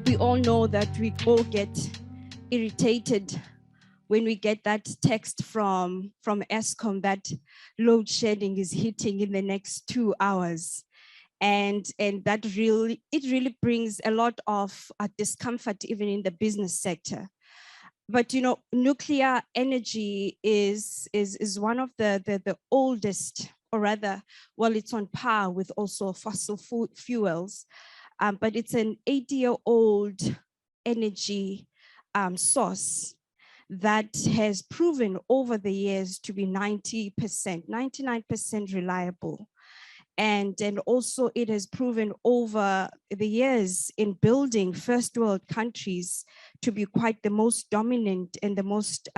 we all know that we all get irritated when we get that text from Eskom that load shedding is hitting in the next 2 hours. And that really brings a lot of discomfort even in the business sector. But you know, nuclear energy is one of the oldest, or rather, well, it's on par with also fossil fuels, but it's an 80-year-old energy source that has proven over the years to be 90%, 99% reliable. And also it has proven over the years in building first world countries to be quite the most dominant and the most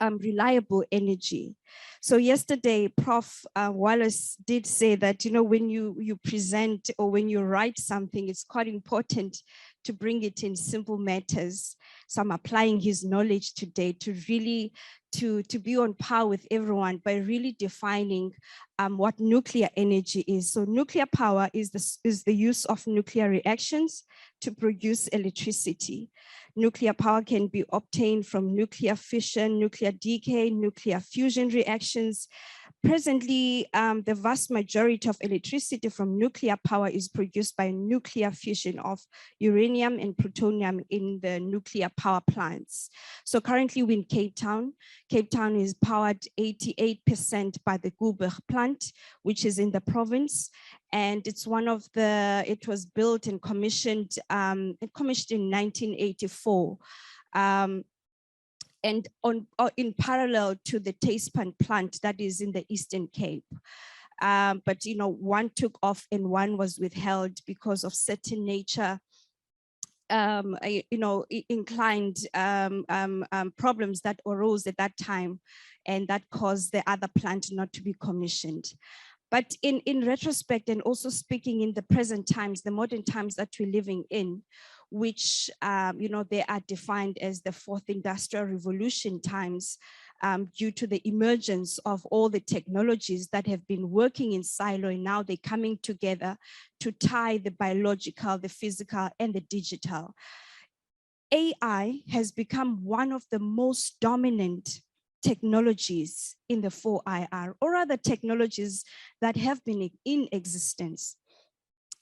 reliable energy. So yesterday, Prof. Wallace did say that, you know, when you present or when you write something, it's quite important to bring it in simple matters. So I'm applying his knowledge today to really to be on par with everyone by really defining what nuclear energy is. So nuclear power is the use of nuclear reactions to produce electricity. Nuclear power can be obtained from nuclear fission, nuclear decay, nuclear fusion reactions. Presently, the vast majority of electricity from nuclear power is produced by nuclear fusion of uranium and plutonium in the nuclear power plants. So currently we're in Cape Town. Cape Town is powered 88% by the Guber plant, which is in the province. And it's one of the, it was built and commissioned, in 1984. And in parallel to the Tayspan plant that is in the Eastern Cape. But, you know, one took off and one was withheld because of certain nature, you know, inclined problems that arose at that time, and that caused the other plant not to be commissioned. But in retrospect, and also speaking in the present times, the modern times that we're living in, which, you know, they are defined as the fourth industrial revolution times, due to the emergence of all the technologies that have been working in silo, and now they're coming together to tie the biological, the physical, and the digital. AI has become one of the most dominant technologies in the 4IR, or other technologies that have been in existence.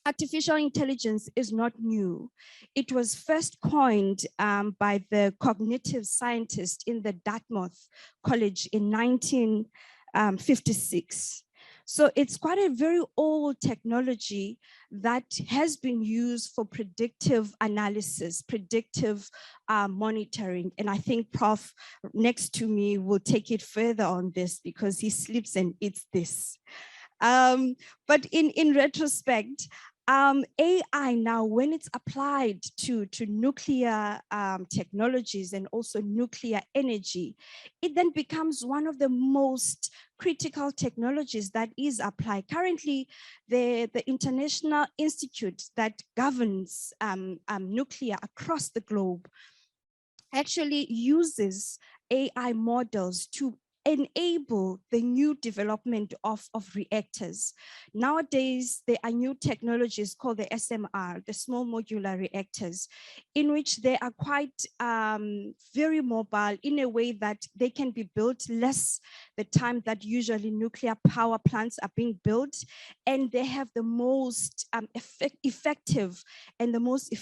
Artificial intelligence is not new. It was first coined by the cognitive scientist in the Dartmouth College in 1956. So it's quite a very old technology that has been used for predictive analysis, predictive monitoring. And I think Prof next to me will take it further on this because he sleeps and eats this. But in retrospect, AI now, when it's applied to nuclear technologies and also nuclear energy, it then becomes one of the most critical technologies that is applied. Currently, the International Institute that governs nuclear across the globe actually uses AI models to enable the new development of reactors. Nowadays, there are new technologies called the SMR, the small modular reactors, in which they are quite very mobile in a way that they can be built less the time that usually nuclear power plants are being built, and they have the most effective and the most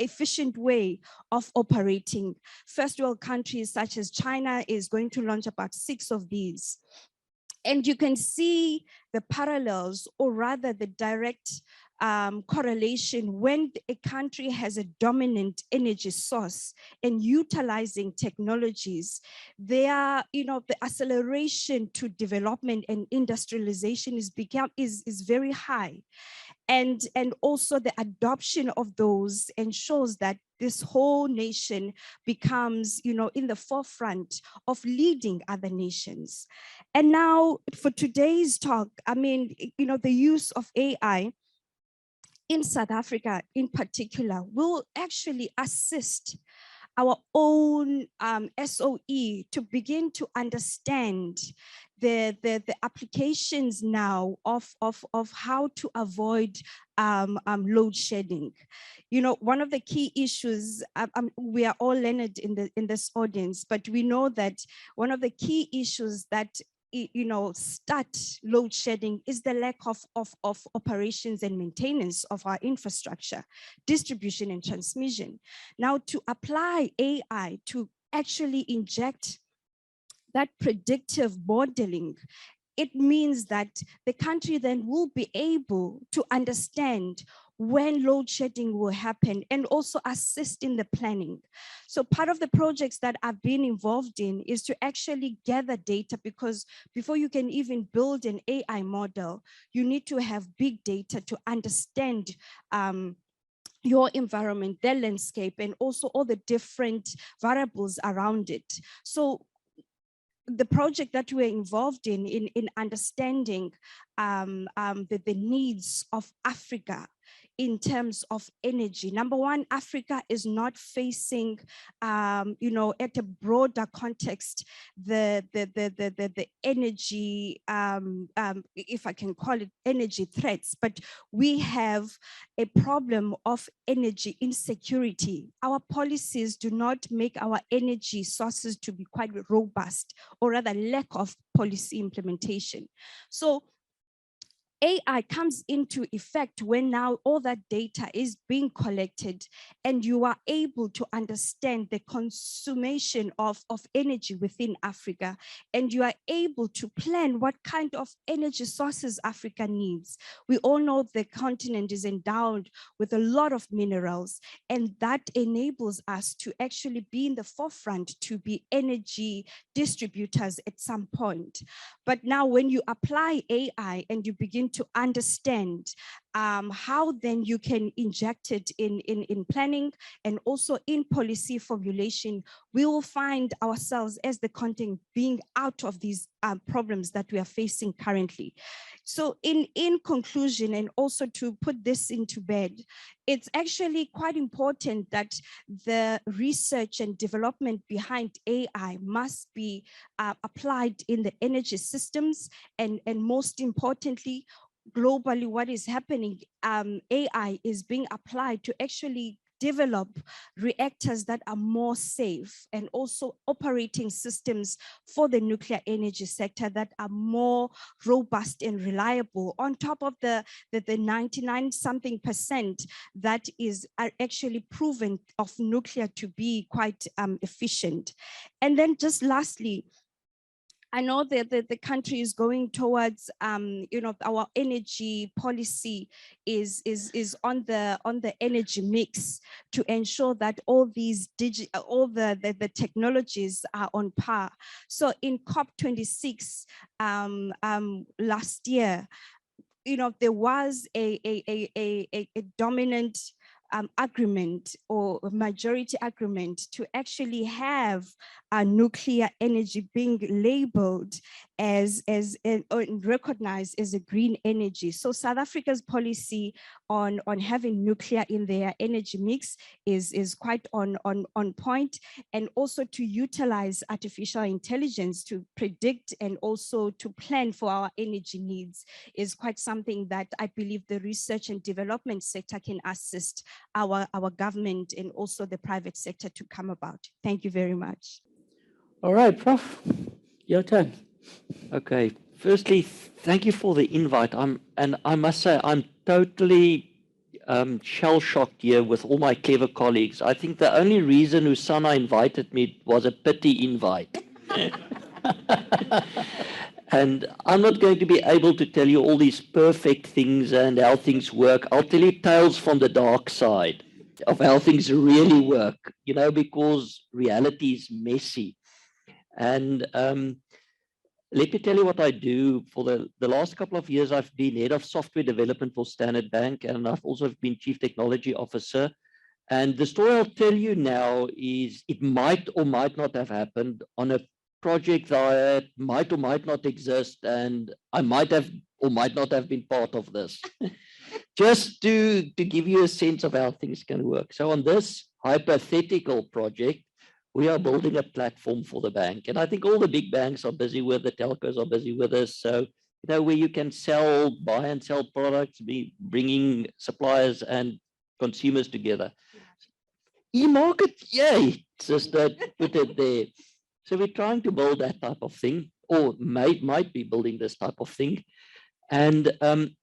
efficient way of operating. First world countries such as China is going to launch about 6 of these. And you can see the parallels, or rather the direct correlation when a country has a dominant energy source and utilizing technologies. There, you know, the acceleration to development and industrialization is very high. And also the adoption of those ensures that this whole nation becomes, you know, in the forefront of leading other nations. And now for today's talk, I mean, you know, the use of AI in South Africa in particular will actually assist our own SOE to begin to understand the applications now of how to avoid load shedding. You know, one of the key issues, we are all learned in this audience, but we know that one of the key issues that start load shedding is the lack of operations and maintenance of our infrastructure, distribution and transmission. Now, to apply AI to actually inject that predictive modeling, it means that the country then will be able to understand when load shedding will happen and also assist in the planning. So part of the projects that I've been involved in is to actually gather data, because before you can even build an AI model, you need to have big data to understand your environment, their landscape, and also all the different variables around it. So the project that we're involved in understanding the needs of Africa in terms of energy. Number one, Africa is not facing, at a broader context, the energy, if I can call it energy threats, but we have a problem of energy insecurity. Our policies do not make our energy sources to be quite robust, or rather lack of policy implementation. So AI comes into effect when now all that data is being collected and you are able to understand the consumption of energy within Africa, and you are able to plan what kind of energy sources Africa needs. We all know the continent is endowed with a lot of minerals, and that enables us to actually be in the forefront to be energy distributors at some point. But now when you apply AI and you begin to understand how then you can inject it in planning and also in policy formulation, we will find ourselves as the continent being out of these problems that we are facing currently. So in conclusion, and also to put this into bed, it's actually quite important that the research and development behind AI must be applied in the energy systems, and most importantly, globally, what is happening, AI is being applied to actually develop reactors that are more safe, and also operating systems for the nuclear energy sector that are more robust and reliable, on top of the 99 something percent that is actually proven of nuclear to be quite efficient. And then just lastly, I know that the country is going towards, our energy policy is on the energy mix to ensure that all these the technologies are on par. So in COP26 last year, there was a dominant agreement or majority agreement to actually have nuclear energy being labeled as or recognized as a green energy. So South Africa's policy on having nuclear in their energy mix is quite on point, and also to utilize artificial intelligence to predict and also to plan for our energy needs is quite something that I believe the research and development sector can assist our government and also the private sector to come about. Thank you very much. All right, Prof, your turn. Okay, firstly, thank you for the invite. And I must say, I'm totally shell-shocked here with all my clever colleagues. I think the only reason Usana invited me was a pity invite. And I'm not going to be able to tell you all these perfect things and how things work. I'll tell you tales from the dark side of how things really work, because reality is messy. And let me tell you what I do. For the last couple of years, I've been head of software development for Standard Bank, and I've also been chief technology officer. And the story I'll tell you now is it might or might not have happened on a project that might or might not exist, and I might have or might not have been part of this. Just to give you a sense of how things can work. So on this hypothetical project, we are building a platform for the bank. And I think all the big banks are busy with, the telcos are busy with this. So where you can buy and sell products, bringing suppliers and consumers together. E-market, yay, just put it there. So we're trying to build that type of thing, or might be building this type of thing. And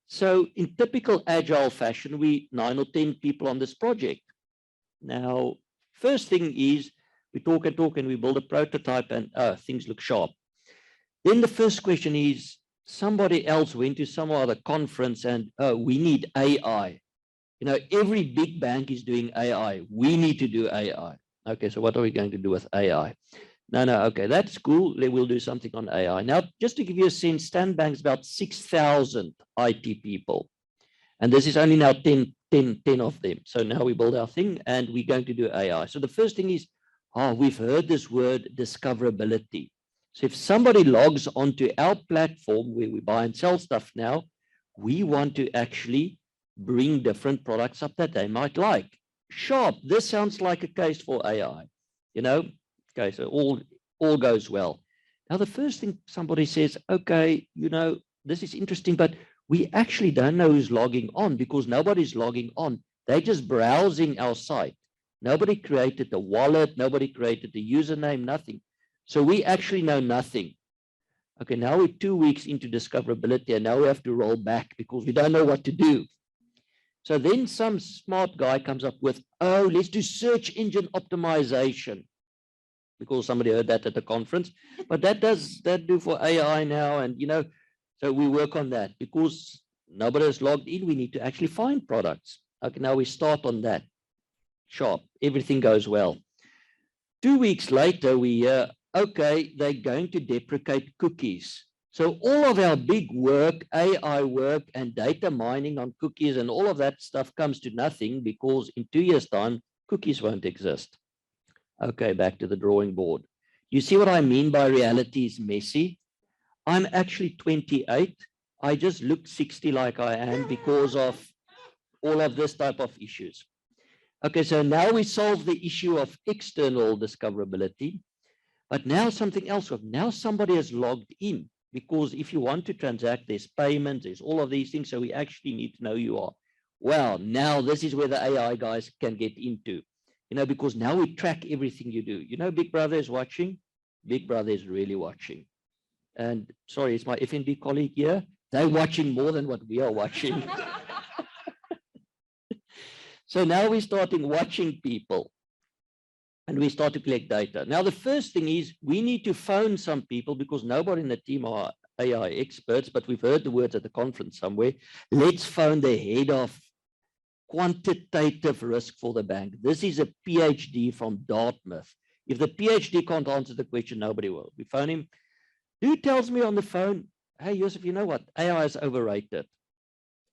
so in typical agile fashion, we 9 or 10 people on this project. Now, first thing is we talk and we build a prototype and things look sharp. Then the first question is, somebody else went to some other conference and we need AI. Every big bank is doing AI. We need to do AI. Okay, so what are we going to do with AI? No, okay, that's cool. We'll do something on AI. Now, just to give you a sense, Standard Bank's about 6,000 IT people. And this is only now 10 of them. So now we build our thing and we're going to do AI. So the first thing is, we've heard this word discoverability. So if somebody logs onto our platform where we buy and sell stuff now, we want to actually bring different products up that they might like. Sharp, this sounds like a case for AI, Okay, so all goes well. Now, the first thing somebody says, okay, this is interesting, but we actually don't know who's logging on because nobody's logging on. They're just browsing our site. Nobody created the wallet. Nobody created the username, nothing. So we actually know nothing. Okay, now we're 2 weeks into discoverability and now we have to roll back because we don't know what to do. So then some smart guy comes up with, let's do search engine optimization, because somebody heard that at the conference. But that does that do for AI now? And, so we work on that because nobody has logged in. We need to actually find products. Okay, now we start on that. Sharp, everything goes well. 2 weeks later, we hear, okay, they're going to deprecate cookies. So all of our big work, AI work and data mining on cookies and all of that stuff comes to nothing because in 2 years' time, cookies won't exist. Okay, back to the drawing board. You see what I mean by reality is messy? I'm actually 28. I just look 60 like I am because of all of this type of issues. Okay, so now we solve the issue of external discoverability, but now something else. Now somebody has logged in. Because if you want to transact, there's payments, there's all of these things. So we actually need to know who you are. Well, now this is where the AI guys can get into, because now we track everything you do. Big Brother is watching. Big Brother is really watching. And sorry, it's my FNB colleague here. They're watching more than what we are watching. So now we're starting watching people. And we start to collect data. Now, the first thing is we need to phone some people because nobody in the team are AI experts, but we've heard the words at the conference somewhere. Let's phone the head of quantitative risk for the bank. This is a PhD from Dartmouth. If the PhD can't answer the question, nobody will. We phone him. Dude tells me on the phone, hey, Joseph, you know what? AI is overrated.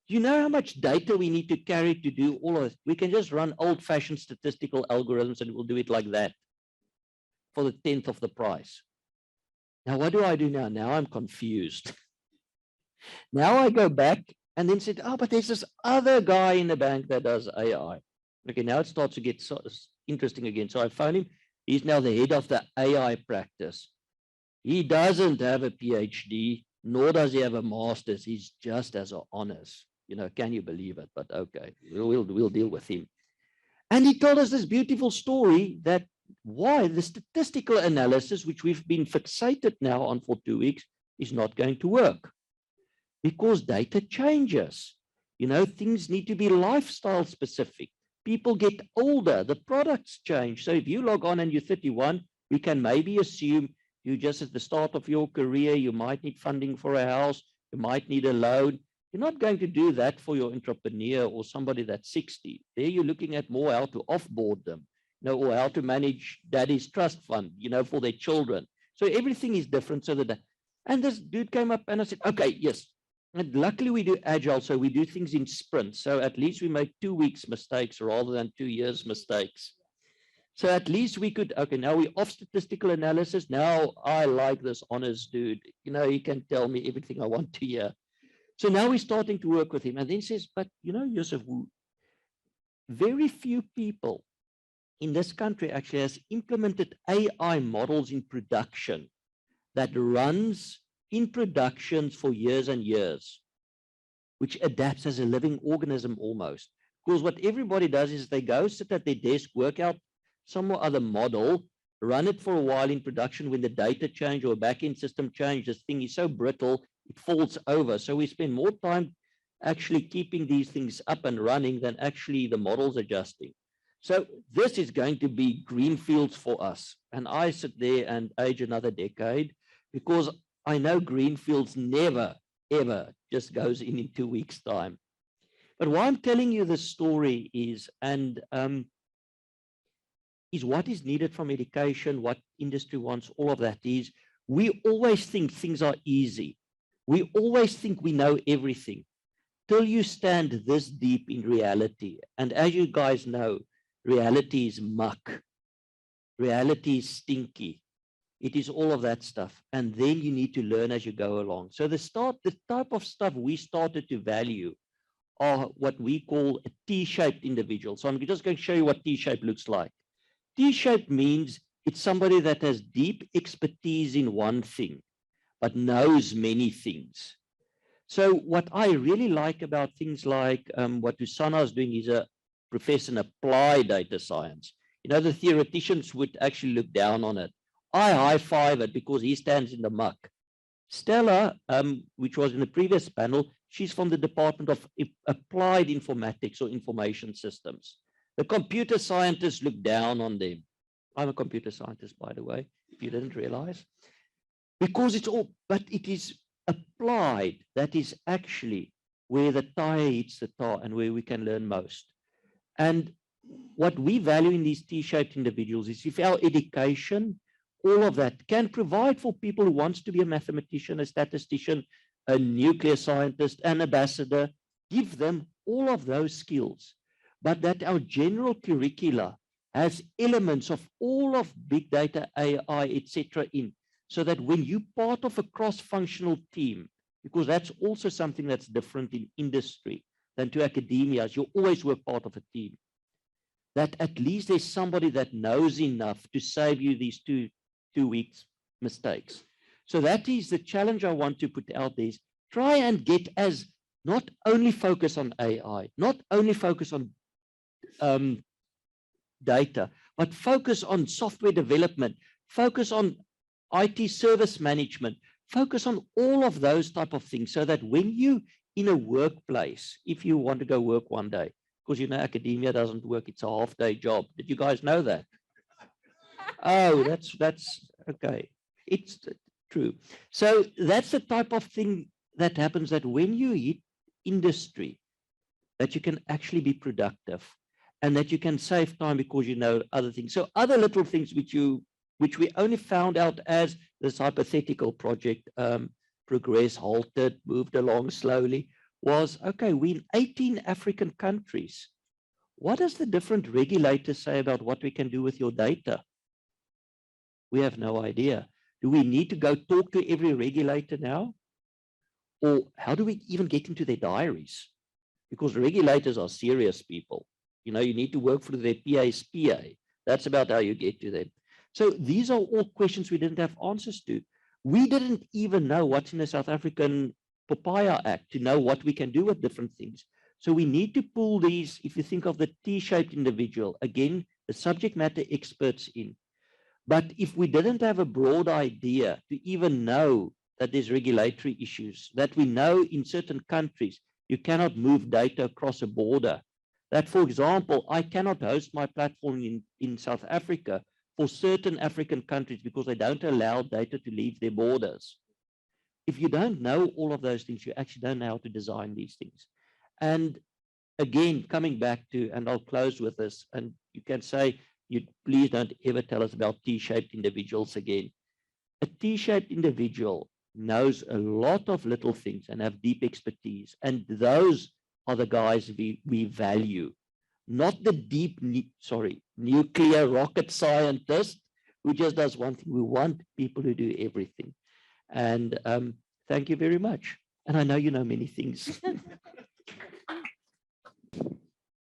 You know how much data we need to carry to do all of this? We can just run old-fashioned statistical algorithms and we'll do it like that for the 10th of the price. Now, what do I do now? Now I'm confused. Now I go back and then said, but there's this other guy in the bank that does AI. Okay, now it starts to get interesting again. So I found him. He's now the head of the AI practice. He doesn't have a PhD, nor does he have a master's. He's just as honest. Can you believe it? But okay, we'll deal with him. And he told us this beautiful story that why the statistical analysis, which we've been fixated now on for 2 weeks, is not going to work because data changes. Things need to be lifestyle specific. People get older, the products change. So if you log on and you're 31, we can maybe assume you're just at the start of your career. You might need funding for a house. You might need a loan. You're not going to do that for your entrepreneur or somebody that's 60. There you're looking at more how to offboard them, or how to manage daddy's trust fund, for their children. So everything is different. And this dude came up and I said, okay, yes. And luckily we do agile, so we do things in sprints. So at least we make 2 weeks mistakes rather than 2 years mistakes. So at least we could, okay, now we're off statistical analysis. Now I like this honest dude. He can tell me everything I want to hear. So now we're starting to work with him and then says, but Joseph, very few people in this country actually has implemented AI models in production that runs in productions for years and years, which adapts as a living organism almost. Because what everybody does is they go sit at their desk, work out some or other model, run it for a while in production. When the data change or a backend system change, this thing is so brittle, it falls over. So we spend more time actually keeping these things up and running than actually the models adjusting. So this is going to be greenfields for us. And I sit there and age another decade because I know greenfields never, ever just goes in 2 weeks' time. But why I'm telling you this story is, is what is needed from education, what industry wants, all of that is, we always think things are easy. We always think we know everything till you stand this deep in reality. And as you guys know, reality is muck. Reality is stinky. It is all of that stuff. And then you need to learn as you go along. So the type of stuff we started to value are what we call a T-shaped individual. So I'm just going to show you what T-shape looks like. T-shaped means it's somebody that has deep expertise in one thing, but knows many things. So what I really like about things like what Usana is doing, is a professor in applied data science. You know, the theoreticians would actually look down on it. I high-five it because he stands in the muck. Stella, which was in the previous panel, she's from the Department of Applied Informatics or Information Systems. The computer scientists look down on them. I'm a computer scientist, by the way, if you didn't realize. Because it's all, but it is applied. That is actually where the tire hits the tar and where we can learn most. And what we value in these T-shaped individuals is if our education, all of that, can provide for people who wants to be a mathematician, a statistician, a nuclear scientist, an ambassador, give them all of those skills, but that our general curricula has elements of all of big data, AI, etc. in, so that when you're part of a cross-functional team, because that's also something that's different in industry than to academia, you always work part of a team, that at least there's somebody that knows enough to save you these two weeks mistakes. So that is the challenge I want to put out there, is try and get as not only focus on AI, not only focus on data, but focus on software development, focus on IT service management, focus on all of those type of things, so that when you in a workplace, if you want to go work one day, because you know academia doesn't work, it's a half-day job. Did you guys know that? Oh, that's okay. It's true. So that's the type of thing that happens, that when you hit industry, that you can actually be productive and that you can save time because you know other things. So other little things which we only found out as this hypothetical project progressed, halted, moved along slowly, was, okay, we in 18 African countries. What does the different regulators say about what we can do with your data? We have no idea. Do we need to go talk to every regulator now? Or how do we even get into their diaries? Because regulators are serious people. You know, you need to work through their PA's PA. That's about how you get to them. So these are all questions we didn't have answers to. We didn't even know what's in the South African Papaya Act to know what we can do with different things. So we need to pull these, if you think of the T-shaped individual, again, the subject matter experts in. But if we didn't have a broad idea to even know that there's regulatory issues, that we know in certain countries, you cannot move data across a border. That, for example, I cannot host my platform in South Africa for certain African countries because they don't allow data to leave their borders. If you don't know all of those things, you actually don't know how to design these things. And again, coming back to, and I'll close with this, and you can say, you please don't ever tell us about T-shaped individuals again. A T-shaped individual knows a lot of little things and have deep expertise. And those are the guys we value, not the deep, nuclear rocket scientist who just does one thing. We want people who do everything. And thank you very much. And I know you know many things.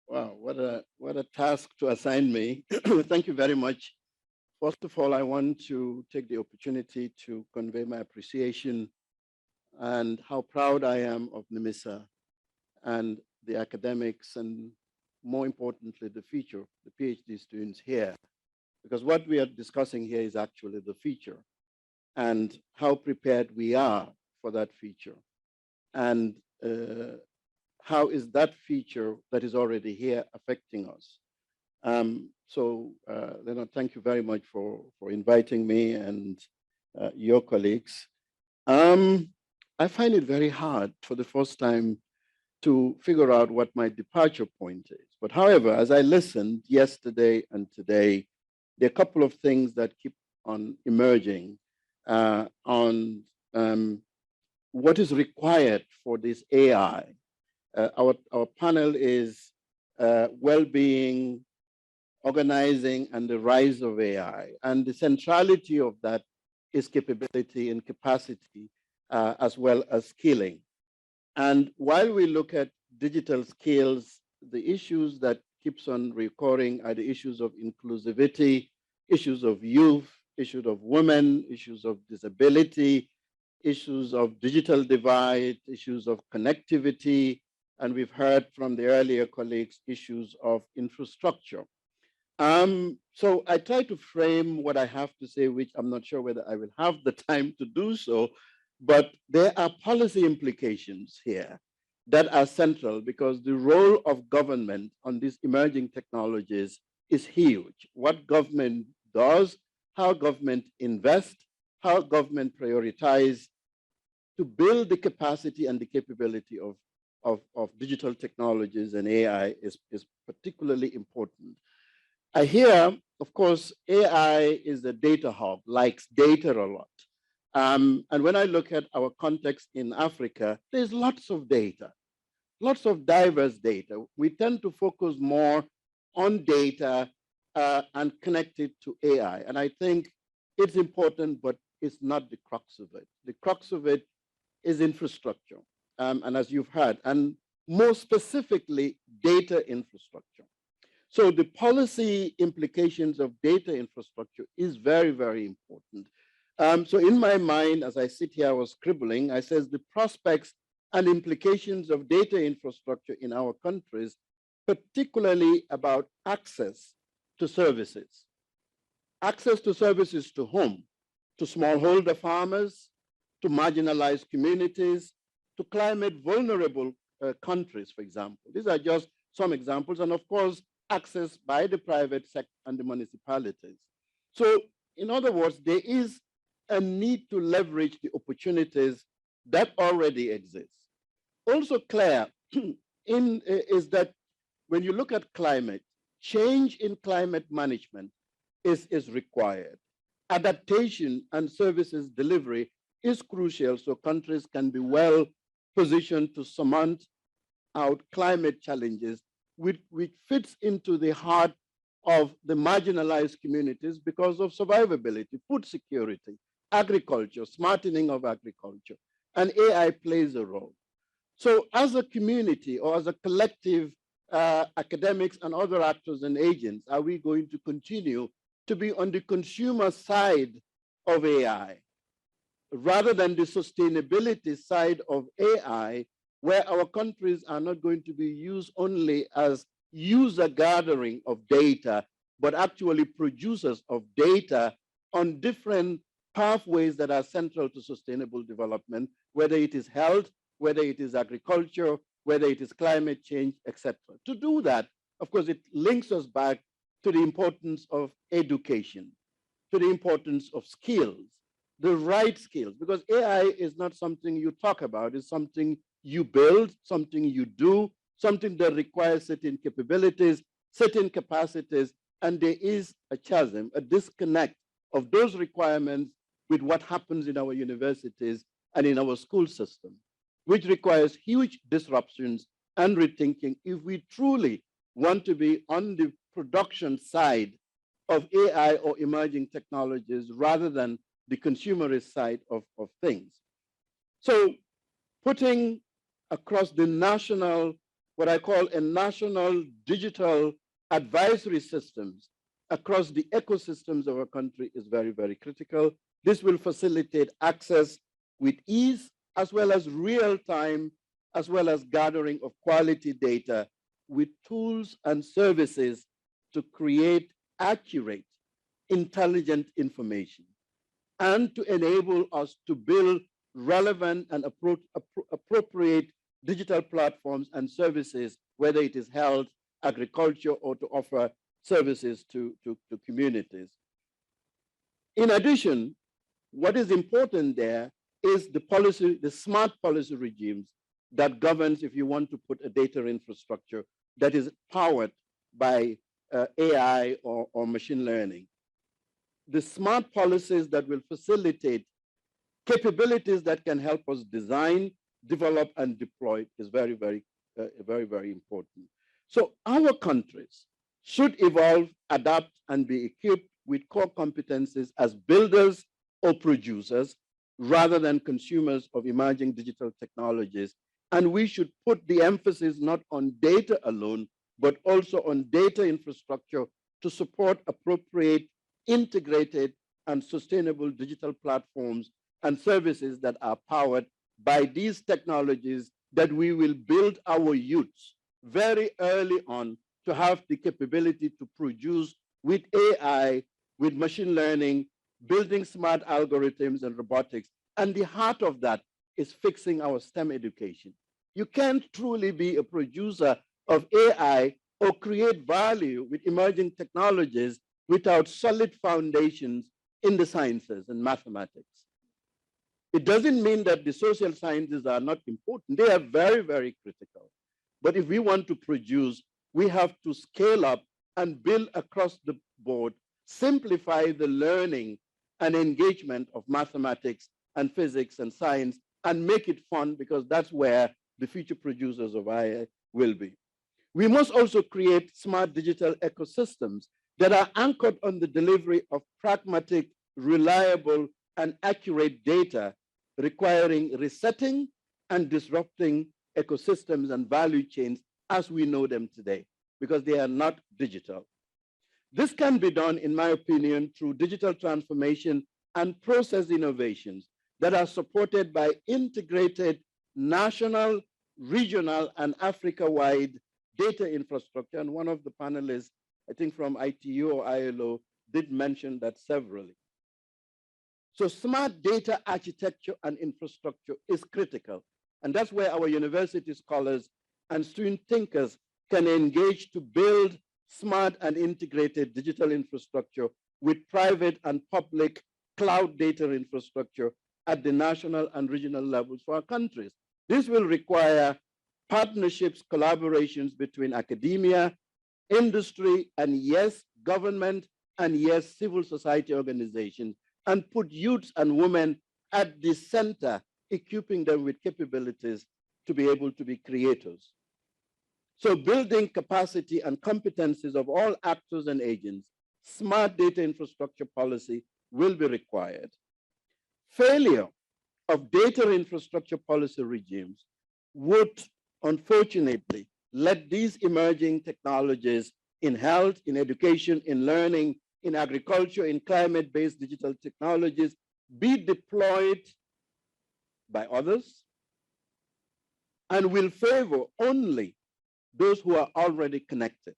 Wow, what a task to assign me. Thank you very much. First of all, I want to take the opportunity to convey my appreciation and how proud I am of NIMISA and the academics, and more importantly, the future, the PhD students here. Because what we are discussing here is actually the future and how prepared we are for that future. And how is that feature that is already here affecting us? Leonard, thank you very much for inviting me and your colleagues. I find it very hard for the first time to figure out what my departure point is. But however, as I listened yesterday and today, there are a couple of things that keep on emerging on what is required for this AI. Our panel is well-being, organizing, and the rise of AI. And the centrality of that is capability and capacity, as well as skilling. And while we look at digital skills, the issues that keeps on recurring are the issues of inclusivity, issues of youth, issues of women, issues of disability, issues of digital divide, issues of connectivity, and we've heard from the earlier colleagues, issues of infrastructure. So I try to frame what I have to say, which I'm not sure whether I will have the time to do so, but there are policy implications here that are central because the role of government on these emerging technologies is huge. What government does, how government invests, how government prioritize to build the capacity and the capability of digital technologies and AI is particularly important. I hear, of course, AI is a data hub, likes data a lot. And when I look at our context in Africa, there's lots of data, lots of diverse data. We tend to focus more on data and connect it to AI. And I think it's important, but it's not the crux of it. The crux of it is infrastructure. And as you've heard, and more specifically, data infrastructure. So the policy implications of data infrastructure is very, very important. So in my mind, as I sit here, I was scribbling, I says the prospects and implications of data infrastructure in our countries, particularly about access to services. Access to services to whom? To smallholder farmers, to marginalized communities, to climate vulnerable countries, for example. These are just some examples. And of course, access by the private sector and the municipalities. So in other words, there is a need to leverage the opportunities that already exist. Also clear is that when you look at climate, change in climate management is required. Adaptation and services delivery is crucial so countries can be well positioned to surmount out climate challenges, which fits into the heart of the marginalized communities because of survivability, food security, agriculture, smartening of agriculture, and AI plays a role. So as a community or as a collective, academics and other actors and agents, are we going to continue to be on the consumer side of AI rather than the sustainability side of AI, where our countries are not going to be used only as user gathering of data, but actually producers of data on different pathways that are central to sustainable development, whether it is health, whether it is agriculture, whether it is climate change, etc. To do that, of course, it links us back to the importance of education, to the importance of skills, the right skills, because AI is not something you talk about, it's something you build, something you do, something that requires certain capabilities, certain capacities, and there is a chasm, a disconnect of those requirements with what happens in our universities and in our school system, which requires huge disruptions and rethinking if we truly want to be on the production side of AI or emerging technologies rather than the consumerist side of things. So putting across the national, what I call a national digital advisory systems across the ecosystems of our country is very, very critical. This will facilitate access with ease as well as real-time, as well as gathering of quality data with tools and services to create accurate, intelligent information, and to enable us to build relevant and appropriate digital platforms and services, whether it is health, agriculture, or to offer services to communities. In addition, what is important there is the policy, the smart policy regimes that governs if you want to put a data infrastructure that is powered by AI or machine learning. The smart policies that will facilitate capabilities that can help us design, develop, and deploy is very, very important. So our countries should evolve, adapt, and be equipped with core competencies as builders or producers rather than consumers of emerging digital technologies. And we should put the emphasis not on data alone, but also on data infrastructure to support appropriate, integrated, and sustainable digital platforms and services that are powered by these technologies that we will build our youths very early on to have the capability to produce with AI, with machine learning, building smart algorithms and robotics. And the heart of that is fixing our STEM education. You can't truly be a producer of AI or create value with emerging technologies without solid foundations in the sciences and mathematics. It doesn't mean that the social sciences are not important. They are very, very critical. But if we want to produce, we have to scale up and build across the board, simplify the learning and engagement of mathematics and physics and science, and make it fun, because that's where the future producers of AI will be. We must also create smart digital ecosystems that are anchored on the delivery of pragmatic, reliable, and accurate data, requiring resetting and disrupting ecosystems and value chains as we know them today, because they are not digital. This can be done, in my opinion, through digital transformation and process innovations that are supported by integrated national, regional, and Africa-wide data infrastructure. And one of the panelists, I think from ITU or ILO, did mention that severally. So smart data architecture and infrastructure is critical. And that's where our university scholars and student thinkers can engage to build smart and integrated digital infrastructure with private and public cloud data infrastructure at the national and regional levels for our countries. This will require partnerships, collaborations between academia, industry, and yes, government, and yes, civil society organizations, and put youths and women at the center, equipping them with capabilities to be able to be creators. So building capacity and competencies of all actors and agents, smart data infrastructure policy will be required. Failure of data infrastructure policy regimes would, unfortunately, let these emerging technologies in health, in education, in learning, in agriculture, in climate-based digital technologies be deployed by others and will favor only those who are already connected.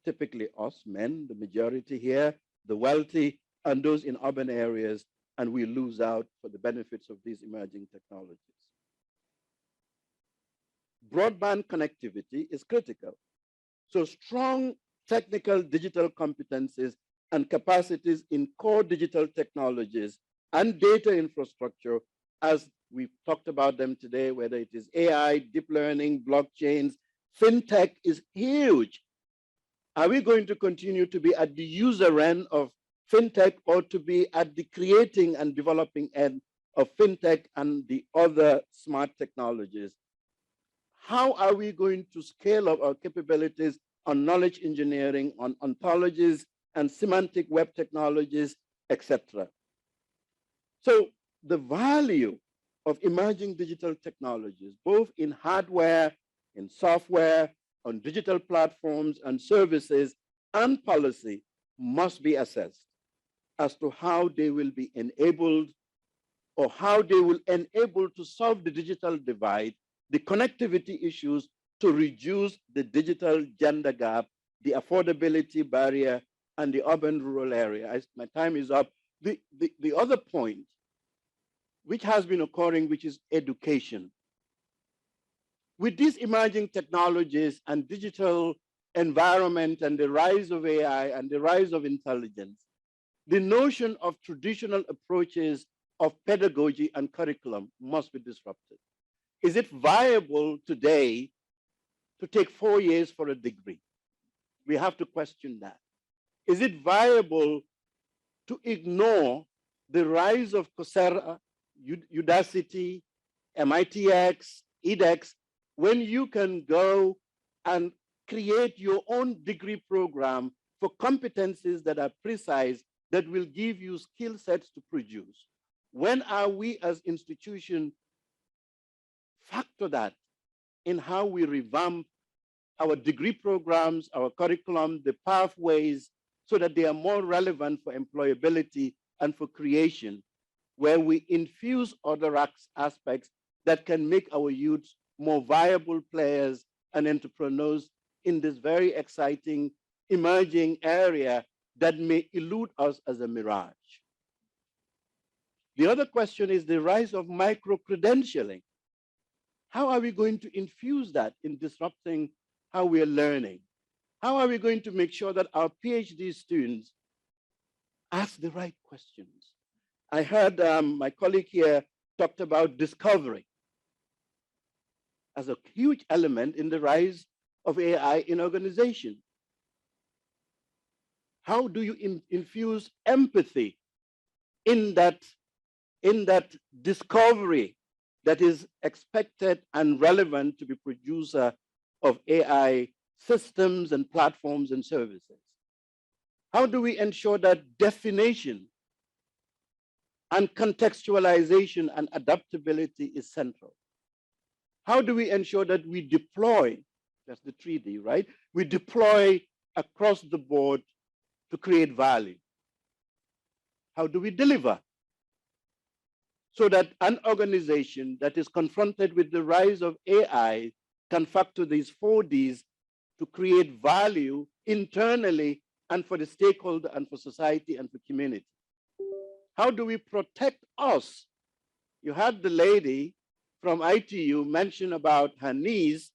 Typically us, men, the majority here, the wealthy, and those in urban areas, and we lose out for the benefits of these emerging technologies. Broadband connectivity is critical. So strong technical digital competencies and capacities in core digital technologies and data infrastructure, as we've talked about them today, whether it is AI, deep learning, blockchains, fintech is huge. Are we going to continue to be at the user end of fintech, or to be at the creating and developing end of fintech and the other smart technologies? How are we going to scale up our capabilities on knowledge engineering, on ontologies and semantic web technologies, etc.? So the value of emerging digital technologies, both in hardware, in software, on digital platforms and services and policy, must be assessed as to how they will be enabled or how they will enable to solve the digital divide, the connectivity issues, to reduce the digital gender gap, the affordability barrier, and the urban-rural area. My time is up. The other point, which has been occurring, which is education. With these emerging technologies and digital environment and the rise of AI and the rise of intelligence, the notion of traditional approaches of pedagogy and curriculum must be disrupted. Is it viable today to take 4 years for a degree? We have to question that. Is it viable to ignore the rise of Coursera, Udacity, MITx, edX, when you can go and create your own degree program for competencies that are precise, that will give you skill sets to produce? When are we as institutions factor that in how we revamp our degree programs, our curriculum, the pathways, so that they are more relevant for employability and for creation, where we infuse other aspects that can make our youth more viable players and entrepreneurs in this very exciting emerging area that may elude us as a mirage. The other question is the rise of micro-credentialing. How are we going to infuse that in disrupting how we are learning? How are we going to make sure that our PhD students ask the right questions? I heard my colleague here talked about discovery as a huge element in the rise of AI in organization. How do you infuse empathy in that discovery that is expected and relevant to be producer of AI systems and platforms and services? How do we ensure that definition and contextualization and adaptability is central? How do we ensure that we deploy, that's the 3D, right? We deploy across the board to create value. How do we deliver? So that an organization that is confronted with the rise of AI can factor these 4Ds to create value internally and for the stakeholder and for society and for community. How do we protect us? You had the lady from ITU mention about her niece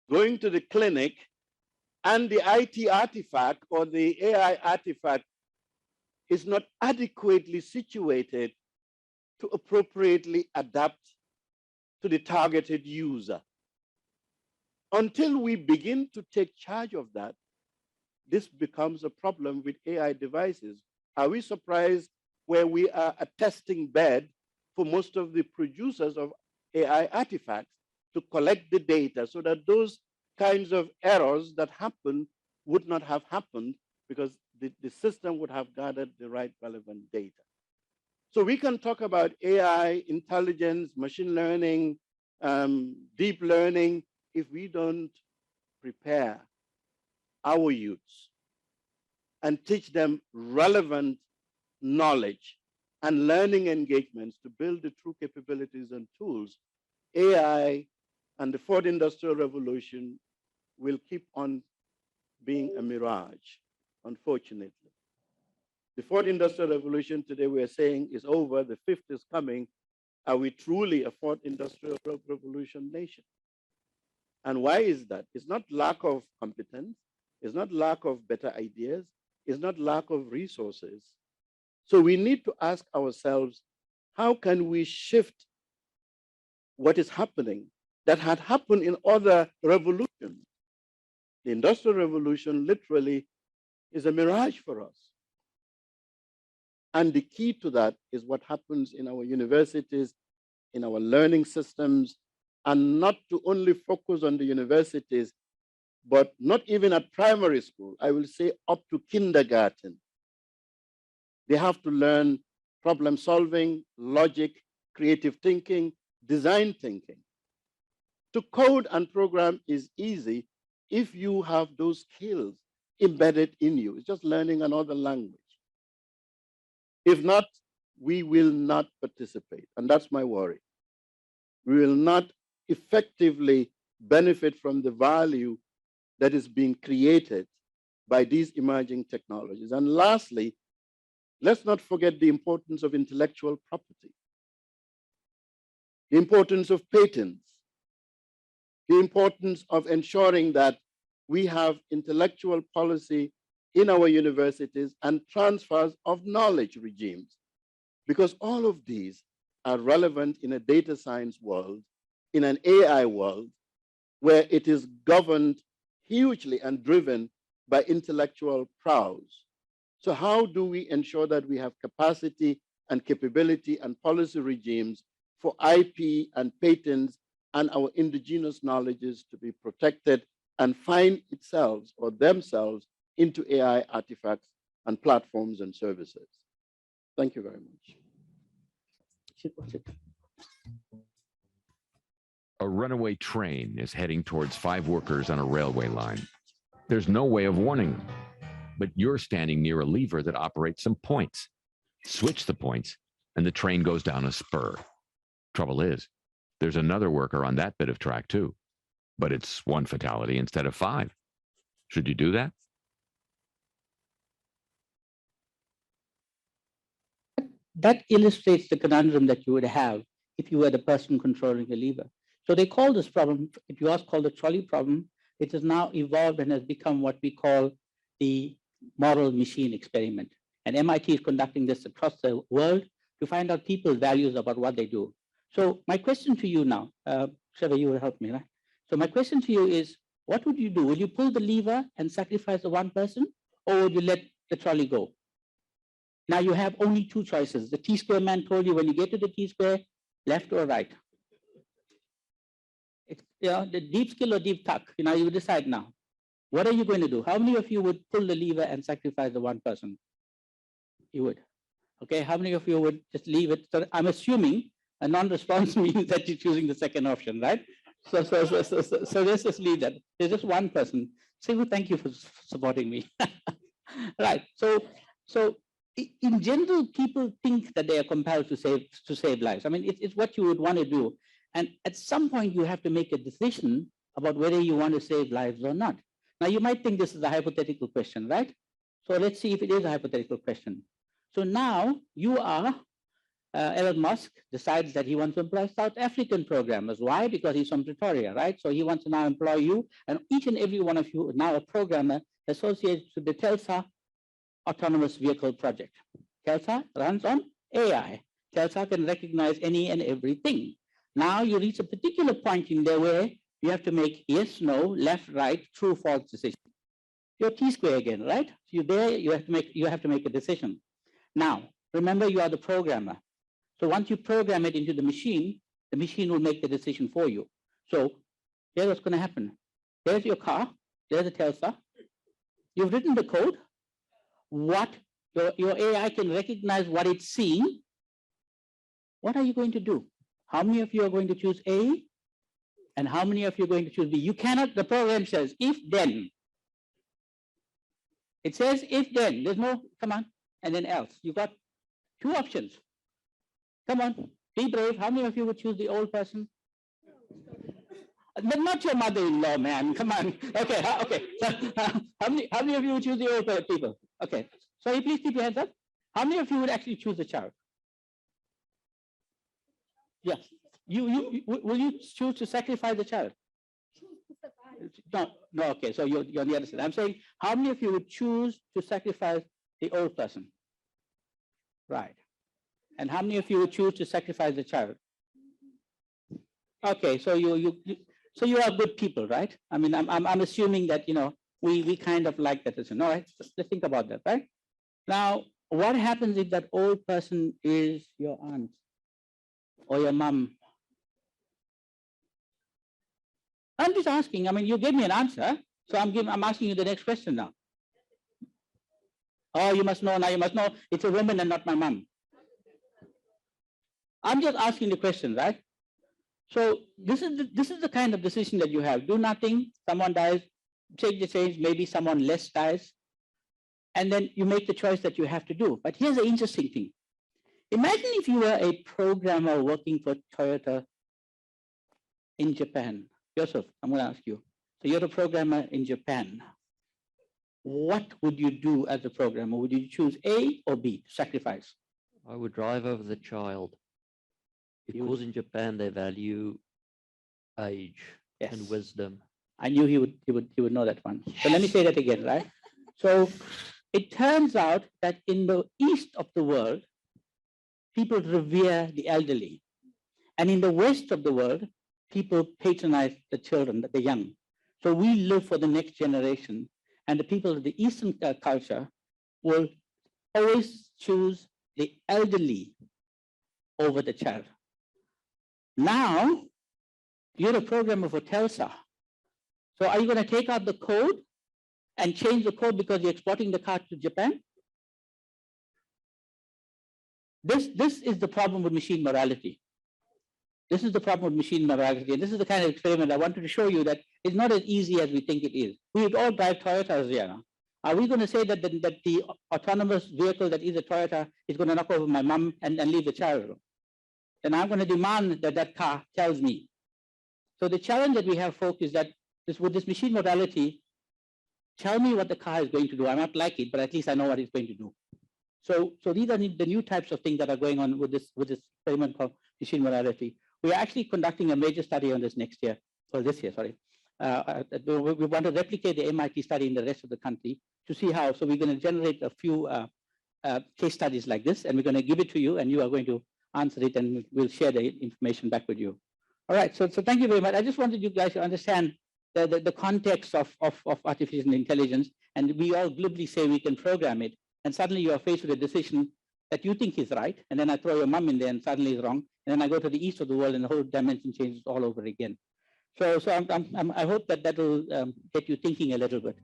going to the clinic and the IT artifact or the AI artifact is not adequately situated to appropriately adapt to the targeted user. Until we begin to take charge of that, this becomes a problem with AI devices. Are we surprised where we are a testing bed for most of the producers of AI artifacts to collect the data so that those kinds of errors that happen would not have happened because the system would have gathered the right relevant data? So we can talk about AI, intelligence, machine learning, deep learning, if we don't prepare our youths and teach them relevant knowledge and learning engagements to build the true capabilities and tools, AI and the fourth industrial revolution will keep on being a mirage, unfortunately. The fourth industrial revolution today we are saying is over, the fifth is coming. Are we truly a fourth industrial revolution nation? And why is that? It's not lack of competence, it's not lack of better ideas, it's not lack of resources. So we need to ask ourselves, how can we shift what is happening that had happened in other revolutions? The Industrial Revolution literally is a mirage for us. And the key to that is what happens in our universities, in our learning systems, and not to only focus on the universities, but not even at primary school, I will say up to kindergarten. They have to learn problem solving, logic, creative thinking, design thinking. To code and program is easy if you have those skills embedded in you. It's just learning another language. If not, we will not participate. And that's my worry. We will not effectively benefit from the value that is being created by these emerging technologies. And lastly, let's not forget the importance of intellectual property, the importance of patents, the importance of ensuring that we have intellectual policy in our universities and transfers of knowledge regimes, because all of these are relevant in a data science world, in an AI world, where it is governed hugely and driven by intellectual prowess. So how do we ensure that we have capacity and capability and policy regimes for IP and patents and our indigenous knowledges to be protected and find itself or themselves into AI artifacts and platforms and services? Thank you very much. A runaway train is heading towards 5 workers on a railway line. There's no way of warning them, but you're standing near a lever that operates some points. Switch the points, and the train goes down a spur. Trouble is, there's another worker on that bit of track too, but it's 1 fatality instead of 5. Should you do that? That illustrates the conundrum that you would have if you were the person controlling the lever. So they call this problem, it was called the trolley problem. It has now evolved and has become what we call the model machine experiment. And MIT is conducting this across the world to find out people's values about what they do. So my question to you now, Trevor, you will help me, right? So my question to you is, what would you do? Will you pull the lever and sacrifice the 1 person, or would you let the trolley go? Now you have only 2 choices. The T-square man told you when you get to the T-square, left or right. It's, the deep skill or deep tuck, you decide now. What are you going to do? How many of you would pull the lever and sacrifice the 1 person? You would. Okay, how many of you would just leave it? So I'm assuming a non-response means that you're choosing the second option, right? So let's just leave that. There's just 1 person. Say, well, thank you for supporting me. Right. So in general, people think that they are compelled to save lives. I mean, it's what you would want to do. And at some point, you have to make a decision about whether you want to save lives or not. Now, you might think this is a hypothetical question, right? So let's see if it is a hypothetical question. So now you are, Elon Musk decides that he wants to employ South African programmers. Why? Because he's from Pretoria, right? So he wants to now employ you, and each and every one of you is now a programmer associated with the Telsa autonomous vehicle project. Telsa runs on AI. Telsa can recognize any and everything. Now you reach a particular point in there where you have to make yes, no, left, right, true, false decision. You're T-square again, right? So you're there, you have to make a decision. Now, remember you are the programmer. So once you program it into the machine will make the decision for you. So here's what's going to happen. There's your car, there's a Telsa. You've written the code. What your AI can recognize what it's seeing. What are you going to do? How many of you are going to choose A? And how many of you are going to choose B? You cannot, the program says if then. It says if then, there's no, come on, and then else. You got 2 options. Come on, be brave. How many of you would choose the old person? But not your mother-in-law, man. Come on. Okay, okay. So, how many of you would choose the old people? Okay. So please keep your hands up. How many of you would actually choose the child? Yes. Will you choose to sacrifice the child? No. Okay. So you're on the other side. I'm saying, how many of you would choose to sacrifice the old person? Right. And how many of you would choose to sacrifice the child? Okay. So you are good people, right? I mean, I'm assuming that we kind of like that decision. All right. Let's think about that, right? Now, what happens if that old person is your aunt or your mom? I'm just asking. I mean, you gave me an answer, so I'm asking you the next question now. Oh, you must know now. You must know it's a woman and not my mom. I'm just asking the question, right? So this is the kind of decision that you have. Do nothing. Someone dies. Take the change. Maybe someone less dies. And then you make the choice that you have to do. But here's the interesting thing. Imagine if you were a programmer working for Toyota in Japan. Joseph, I'm going to ask you. So you're a programmer in Japan. What would you do as a programmer? Would you choose A or B, sacrifice? I would drive over the child because in Japan they value age and wisdom. I knew he would know that one. So let me say that again, right? So it turns out that in the east of the world, people revere the elderly. And in the west of the world, people patronize the children, the young. So we live for the next generation. And the people of the Eastern culture will always choose the elderly over the child. Now, you're a programmer for Telsa. So are you going to take out the code and change the code because you're exporting the car to Japan? This is the problem with machine morality. This is the problem with machine morality. And this is the kind of experiment I wanted to show you that it's not as easy as we think it is. We would all drive Toyotas here. Are we going to say that the autonomous vehicle that is a Toyota is going to knock over my mom and leave the child? Then I'm going to demand that that car tells me. So the challenge that we have, folks, is that with this machine modality, tell me what the car is going to do. I might like it, but at least I know what it's going to do. So these are the new types of things that are going on with this experiment called machine modality. We are actually conducting a major study on this next year, or this year, sorry. We want to replicate the MIT study in the rest of the country to see how. So we're going to generate a few case studies like this, and we're going to give it to you, and you are going to answer it, and we'll share the information back with you. All right, so thank you very much. I just wanted you guys to understand the context of artificial intelligence, and we all glibly say we can program it, and suddenly you are faced with a decision that you think is right, and then I throw your mom in there and suddenly it's wrong, and then I go to the east of the world and the whole dimension changes all over again. So I hope that will get you thinking a little bit.